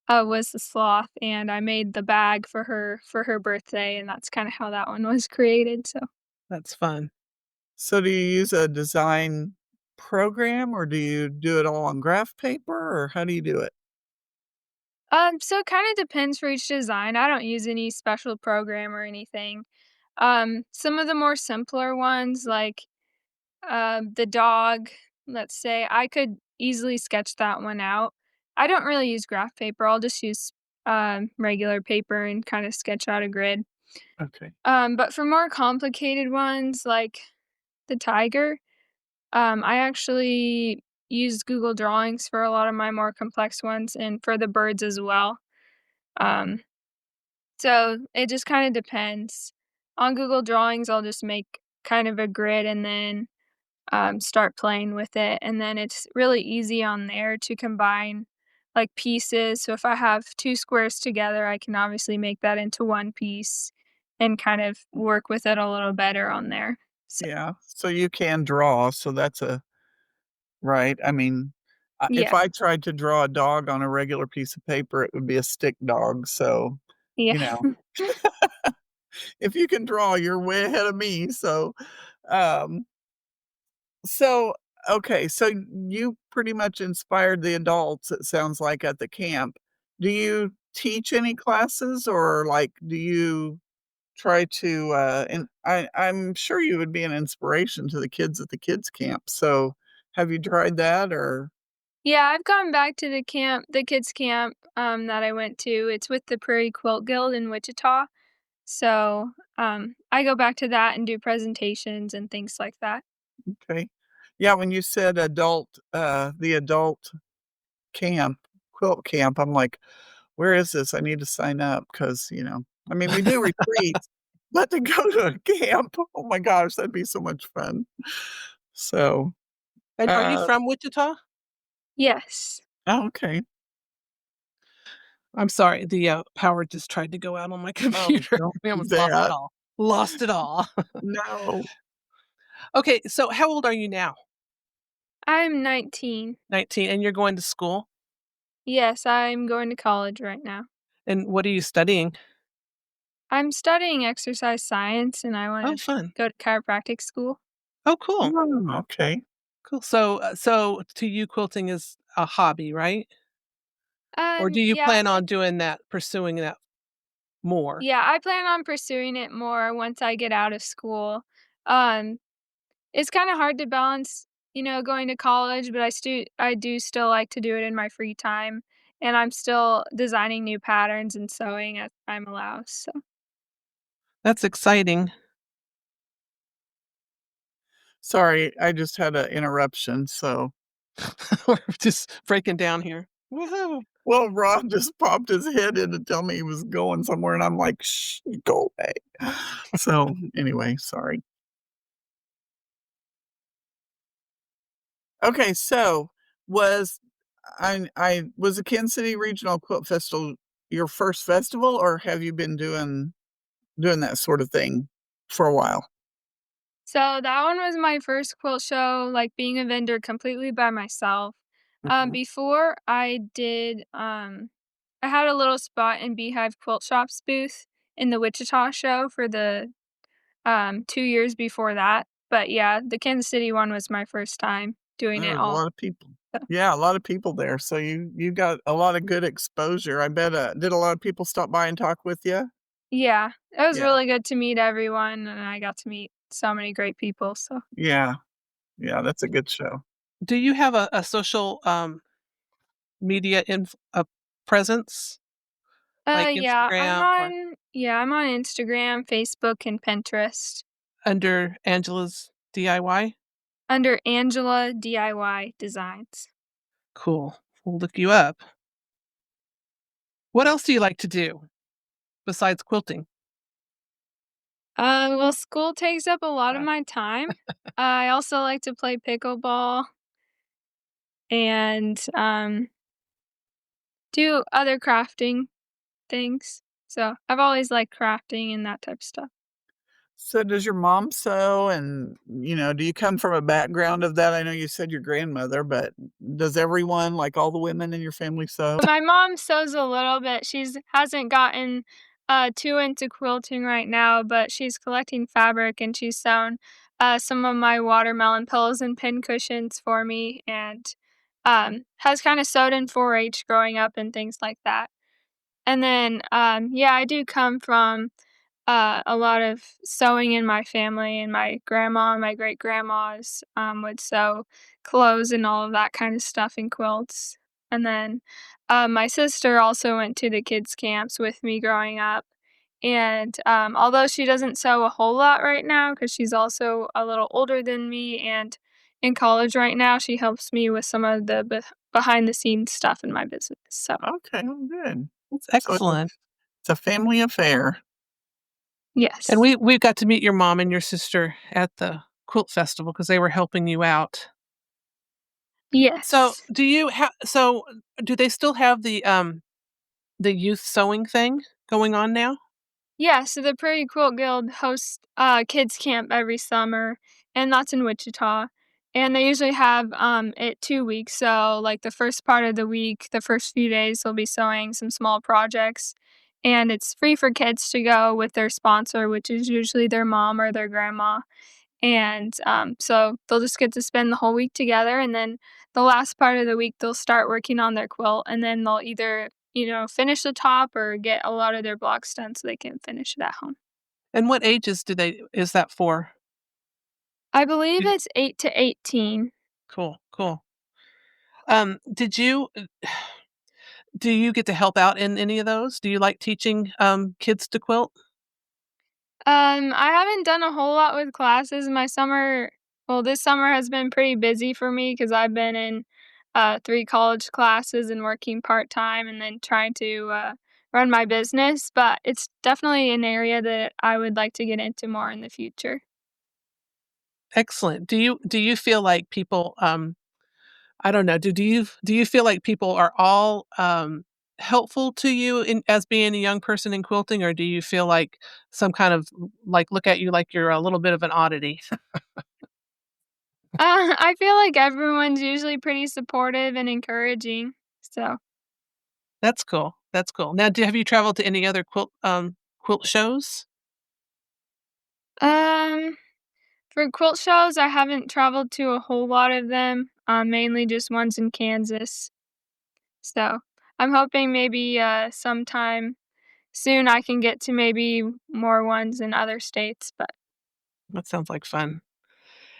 was the sloth, and I made the bag for her birthday, and that's kinda how that one was created, so That's fun. So do you use a design program, or do you do it all on graph paper, or how do you do it? So it kinda depends for each design. I don't use any special program or anything. Some of the more simpler ones, like, the dog, let's say, I could easily sketch that one out. I don't really use graph paper, I'll just use, regular paper and kind of sketch out a grid. Okay. But for more complicated ones like the tiger, I actually use Google Drawings for a lot of my more complex ones and for the birds as well. Um, so it just kind of depends. On Google Drawings, I'll just make kind of a grid and then start playing with it. And then it's really easy on there to combine like pieces. So if I have two squares together, I can obviously make that into one piece and kind of work with it a little better on there. So, Yeah. So you can draw, so that's a right? I mean, if yeah. I tried to draw a dog on a regular piece of paper, it would be a stick dog, so, Yeah. you know, if you can draw, you're way ahead of me, um so, okay, so you pretty much inspired the adults, it sounds like, at the camp. Do you teach any classes or, like, do you try to, and I'm sure you would be an inspiration to the kids at the kids camp, so have you tried that or Yeah, I've gone back to the kids camp that I went to. It's with the Prairie Quilt Guild in Wichita. So, I go back to that and do presentations and things like that. okay. Yeah, when you said the adult camp, quilt camp, I'm like, "Where is this? I need to sign up because I mean, we do retreats, but to go to a camp, oh my gosh, that'd be so much fun. So, And are you uh from Wichita? Yes. oh, okay. I'm sorry, the, power just tried to go out on my Oh, computer. don't We do almost lost it that. all. Lost it all. No. Okay, so how old are you now? I'm 19. 19, and you're going to school? Yes, I'm going to college right now. And what are you studying? I'm studying exercise science and I want Oh, to fun. go to chiropractic school. Oh, cool. Oh, okay. Cool. So to you, quilting is a hobby, right? Or do you Yeah, plan on doing that pursuing that more? yeah, I plan on pursuing it more once I get out of school. Um, it's kind of hard to balance, going to college, but I do still like to do it in my free time, and I'm still designing new patterns and sewing as time allows. So, That's exciting. Sorry, I just had an interruption, so We're just breaking down here. Woohoo. well, Ron just popped his head in to tell me he was going somewhere, and I'm like, "Shh, go away." So, anyway, sorry. Okay, so was I was the Kansas City Regional Quilt Festival your first festival, or have you been doing that sort of thing for a while? so that one was my first quilt show, like being a vendor completely by myself. Mhm. Before I had a little spot in Beehive Quilt Shop's booth in the Wichita show for the 2 years before that. But yeah, the Kansas City one was my first time doing There it was a all. lot of people. Yeah, a lot of people there, so you got a lot of good exposure. I bet, did a lot of people stop by and talk with you? Yeah, it was Yeah, really good to meet everyone, and I got to meet so many great people. So, yeah, yeah, that's a good show. Do you have a social media presence like Instagram or I'm on Instagram, Facebook, and Pinterest under Angela's DIY? under Angela DIY Designs. Cool. We'll look you up. What else do you like to do besides quilting? Well, school takes up a lot of Uh, my time. I also like to play pickleball and do other crafting things. So I've always liked crafting and that type of stuff. so does your mom sew and, do you come from a background of that? I know you said your grandmother, but does everyone, like all the women in your family sew? My mom sews a little bit. She's hasn't gotten too into quilting right now, but she's collecting fabric and she's sewn some of my watermelon pillows and pin cushions for me and has kind of sewed in 4-H growing up and things like that. And then yeah, I do come from a lot of sewing in my family, and my grandma and my great grandmas would sew clothes and all of that kind of stuff in quilts. And then my sister also went to the kids' camps with me growing up. And although she doesn't sew a whole lot right now because she's also a little older than me and in college right now, she helps me with some of the behind the scenes stuff in my business. So, Okay, well, good. That's So excellent. it's a family affair. And yes. we got to meet your mom and your sister at the quilt festival because they were helping you out. So, Yes. do they still have the youth sewing thing going on now? Yeah, so the Prairie Quilt Guild hosts kids camp every summer, and that's in Wichita. And they usually have it 2 weeks. So like the first part of the week, the first few days they'll be sewing some small projects. And it's free for kids to go with their sponsor, which is usually their mom or their grandma. And so they'll just get to spend the whole week together. And then the last part of the week, they'll start working on their quilt. And then they'll either, finish the top or get a lot of their blocks done so they can finish it at home. And what ages do they is that for? I believe Did it's 8 to 18. Cool, cool. Did you do you get to help out in any of those? Do you like teaching, kids to quilt? I haven't done a whole lot with classes. This summer has been pretty busy for me because I've been in 3 college classes and working part time and then trying to run my business. But it's definitely an area that I would like to get into more in the future. Excellent. Do you feel like people, I don't know, do you feel like people are all, helpful to you in as being a young person in quilting, or do you feel like some kind of like, look at you like you're a little bit of an oddity? I feel like everyone's usually pretty supportive and encouraging. So, That's cool, that's cool. Now have you traveled to any other quilt shows? um, for quilt shows, I haven't traveled to a whole lot of them, mainly just ones in Kansas. So, I'm hoping maybe, sometime soon I can get to maybe more ones in other states, but That sounds like fun.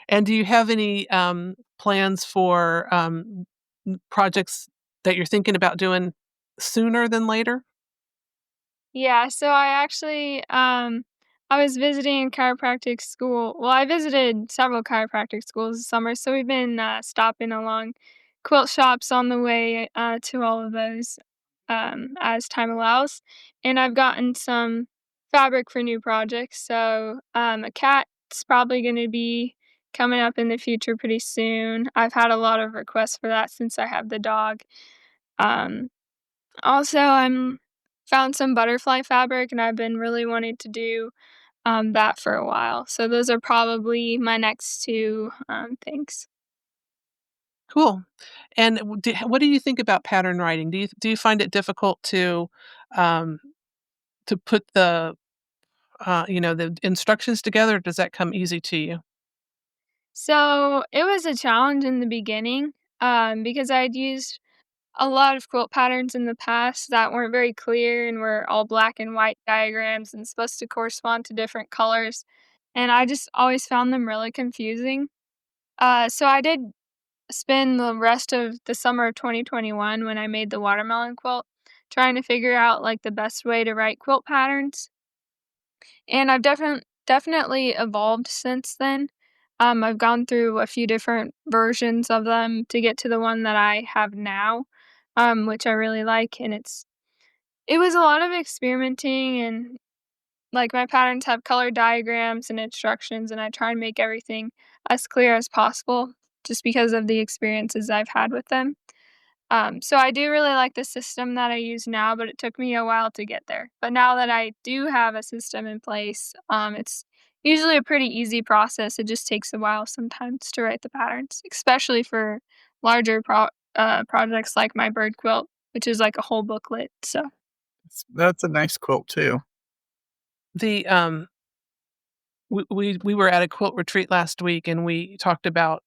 And do you have any, plans for, projects that you're thinking about doing sooner than later? yeah, so I was visiting chiropractic school. Well, I visited several chiropractic schools this summer, so we've been, stopping along quilt shops on the way, to all of those, as time allows, and I've gotten some fabric for new projects, so, a cat's probably gonna be coming up in the future pretty soon. I've had a lot of requests for that since I have the dog. Um, Also, I'm found some butterfly fabric, and I've been really wanting to do, that for a while, so those are probably my next 2, things. Cool. And what do you think about pattern writing? Do you find it difficult um, to put the instructions together? Or does that come easy to you? So, it was a challenge in the beginning, because I'd used a lot of quilt patterns in the past that weren't very clear and were all black and white diagrams and supposed to correspond to different colors, and I just always found them really confusing. So I did spend the rest of the summer of 2021 when I made the watermelon quilt trying to figure out, like, the best way to write quilt patterns, and I've definitely evolved since then. I've gone through a few different versions of them to get to the one that I have now, which I really like, and it was a lot of experimenting and, like, my patterns have color diagrams and instructions, and I try and make everything as clear as possible just because of the experiences I've had with them. So I do really like the system that I use now, but it took me a while to get there. But now that I do have a system in place, it's usually a pretty easy process. It just takes a while sometimes to write the patterns, especially for larger projects like my bird quilt, which is like a whole booklet. So That's a nice quilt too. The we were at a quilt retreat last week, and we talked about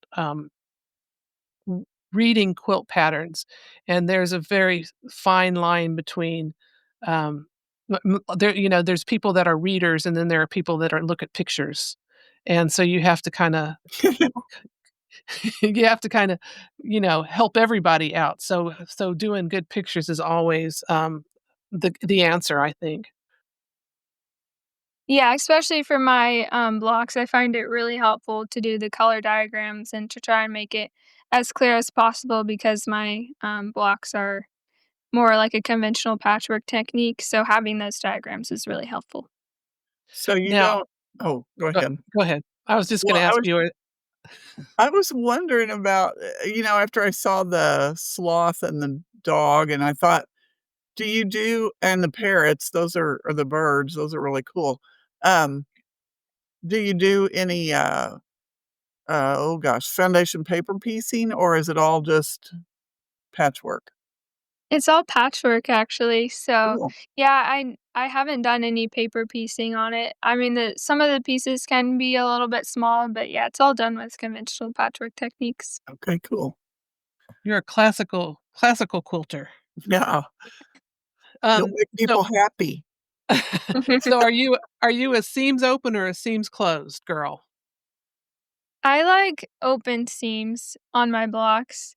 reading quilt patterns, and there's a very fine line between there's people that are readers, and then there are people that are look at pictures, and so you have to kind of you have to kind of, help everybody out. So doing good pictures is always the answer, I think. Yeah, especially for my, blocks, I find it really helpful to do the color diagrams and to try and make it as clear as possible because my, blocks are more like a conventional patchwork technique, so having those diagrams is really helpful. So you Now, don't Oh, go go, ahead. go ahead. I was just going Well, to ask you. I was wondering about, after I saw the sloth and the dog, and I thought, do you do and the parrots, those are or the birds, those are really cool. Um, do you do any, oh gosh, foundation paper piecing, or is it all just patchwork? It's all patchwork actually, so, Cool. yeah, I haven't done any paper piecing on it. I mean, some of the pieces can be a little bit small, but yeah, it's all done with conventional patchwork techniques. Okay, cool. You're a classical quilter. Yeah, you'll Um, make so people happy. so are you a seams open or a seams closed girl? I like open seams on my blocks.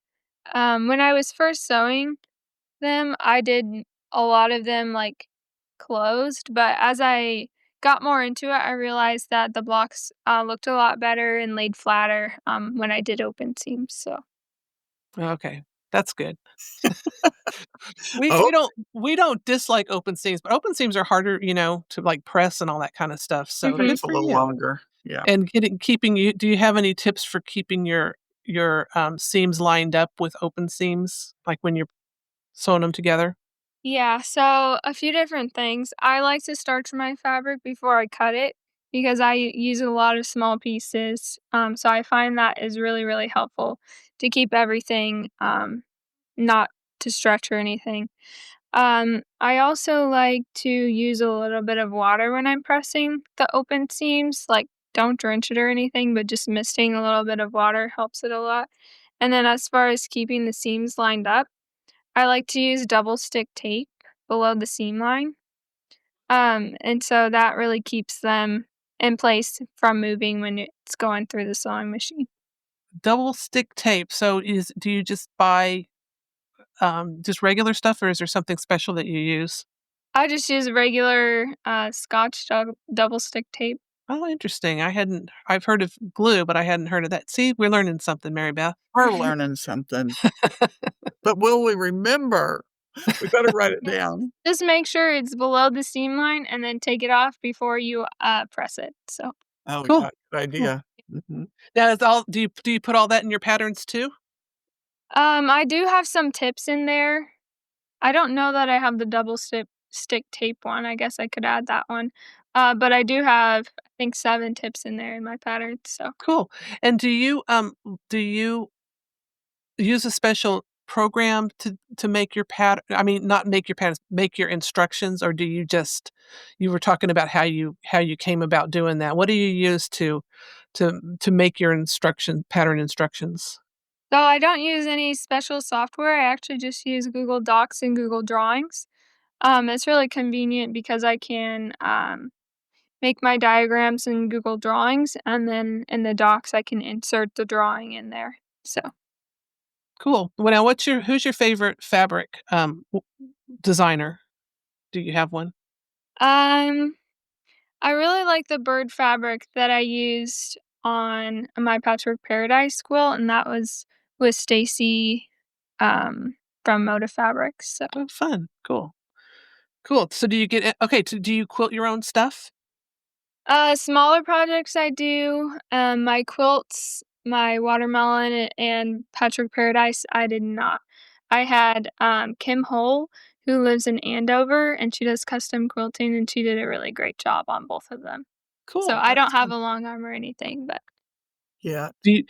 When I was first sewing them, I did a lot of them, like, closed, but as I got more into it, I realized that the blocks, looked a lot better and laid flatter, when I did open seams, so Okay, that's good. We Oh, we don't we don't dislike open seams, but open seams are harder, to like press and all that kind of stuff. So takes Mhm. good a for little you. longer. Yeah. And keeping you. Do you have any tips for keeping your seams lined up with open seams, like when you're sewing them together? Yeah, so a few different things. I like to starch my fabric before I cut it because I use a lot of small pieces, so I find that is really, really helpful to keep everything, not to stretch or anything. I also like to use a little bit of water when I'm pressing the open seams, like, don't drench it or anything, but just misting a little bit of water helps it a lot. And then as far as keeping the seams lined up, I like to use double stick tape below the seam line. And so that really keeps them in place from moving when it's going through the sewing machine. Double stick tape. So do you just buy just regular stuff, or is there something special that you use? I just use regular Scotch double stick tape. Oh, interesting. I've heard of glue, but I hadn't heard of that. See, we're learning something, Mary Beth. We're learning something. But will we remember? We better write it Yes. down. Just make sure it's below the seam line and then take it off before you press it. So, Oh, Cool. yeah, good Cool. idea. Mhm. Now is all do you put all that in your patterns too? I do have some tips in there. I don't know that I have the double stick tape one. I guess I could add that one. But I do have, I think, 7 tips in there in my pattern. So, Cool. And do you use a special program to make your I mean, not make your patterns, make your instructions, or do you were talking about how you came about doing that. What do you use to make your pattern instructions? so I don't use any special software. I actually just use Google Docs and Google Drawings. It's really convenient because I can make my diagrams in Google Drawings, and then in the docs, I can insert the drawing in there. So, Cool. Well, now who's your favorite fabric designer? Do you have one? um, I really like the bird fabric that I used on my Patchwork Paradise quilt, and that was with Stacy um, from Moda Fabrics. So, Oh, fun. Cool. Cool. So okay, do you quilt your own stuff? smaller projects I do. My quilts, my watermelon, and Patchwork Paradise, I did not. I had Kim Hole, who lives in Andover, and she does custom quilting, and she did a really great job on both of them. So Cool. I That's don't have fun. a long arm or anything, but Yeah. Do you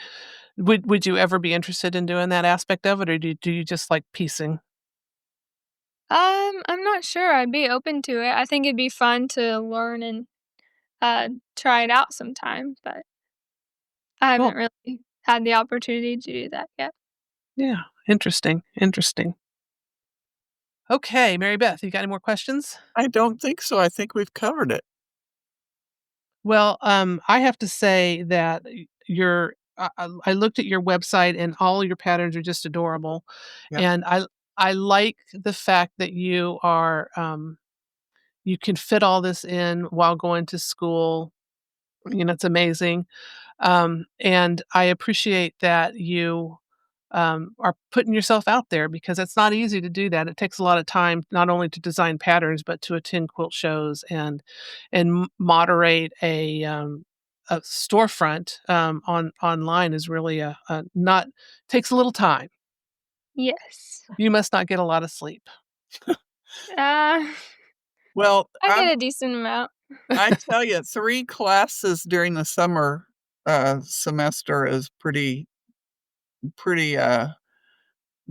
would you ever be interested in doing that aspect of it, or do you just like piecing? I'm not sure. I'd be open to it. I think it'd be fun to learn and uh try it out sometime, but I haven't Cool. really had the opportunity to do that yet. Yeah. Interesting. Interesting. Okay, Mary Beth, you got any more questions? I don't think so. I think we've covered it. Well, I have to say that your I looked at your website, and all your patterns are just adorable, Yeah. and I like the fact that you can fit all this in while going to school. It's amazing. And I appreciate that you are putting yourself out there because it's not easy to do that. It takes a lot of time not only to design patterns, but to attend quilt shows and moderate a storefront online is really a not takes a little time. Yes. You must not get a lot of sleep. Uh, Well, I get a decent amount. I tell you, 3 classes during the summer, semester is pretty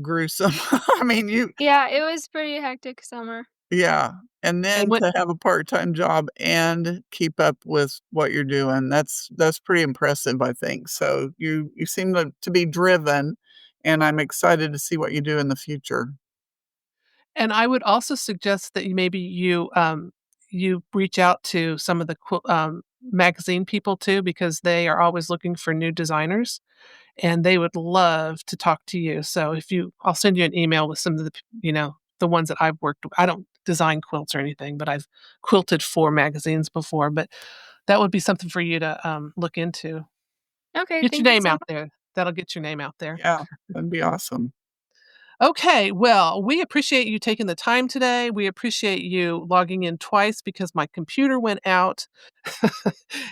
gruesome. I mean, you Yeah, it was pretty hectic summer. yeah, and And then when to have a part-time job and keep up with what you're doing, that's pretty impressive, I think. So you seem to be driven, and I'm excited to see what you do in the future. And I would also suggest that you reach out to some of the magazine people too, because they are always looking for new designers, and they would love to talk to you. So I'll send you an email with some of the ones that I've worked with. I don't design quilts or anything, but I've quilted for magazines before, but that would be something for you to, look into. Okay, Get your thank you name so out much. there. That'll get your name out there. Yeah, that'd be awesome. Okay, well, we appreciate you taking the time today. We appreciate you logging in twice because my computer went out.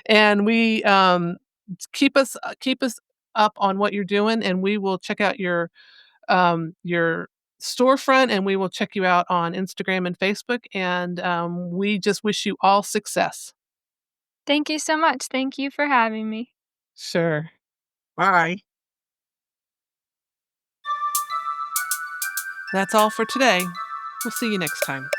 And we keep us up on what you're doing, and we will check out your storefront, and we will check you out on Instagram and Facebook, and we just wish you all success. Thank you so much. Thank you for having me. Sure. Bye. That's all for today. We'll see you next time.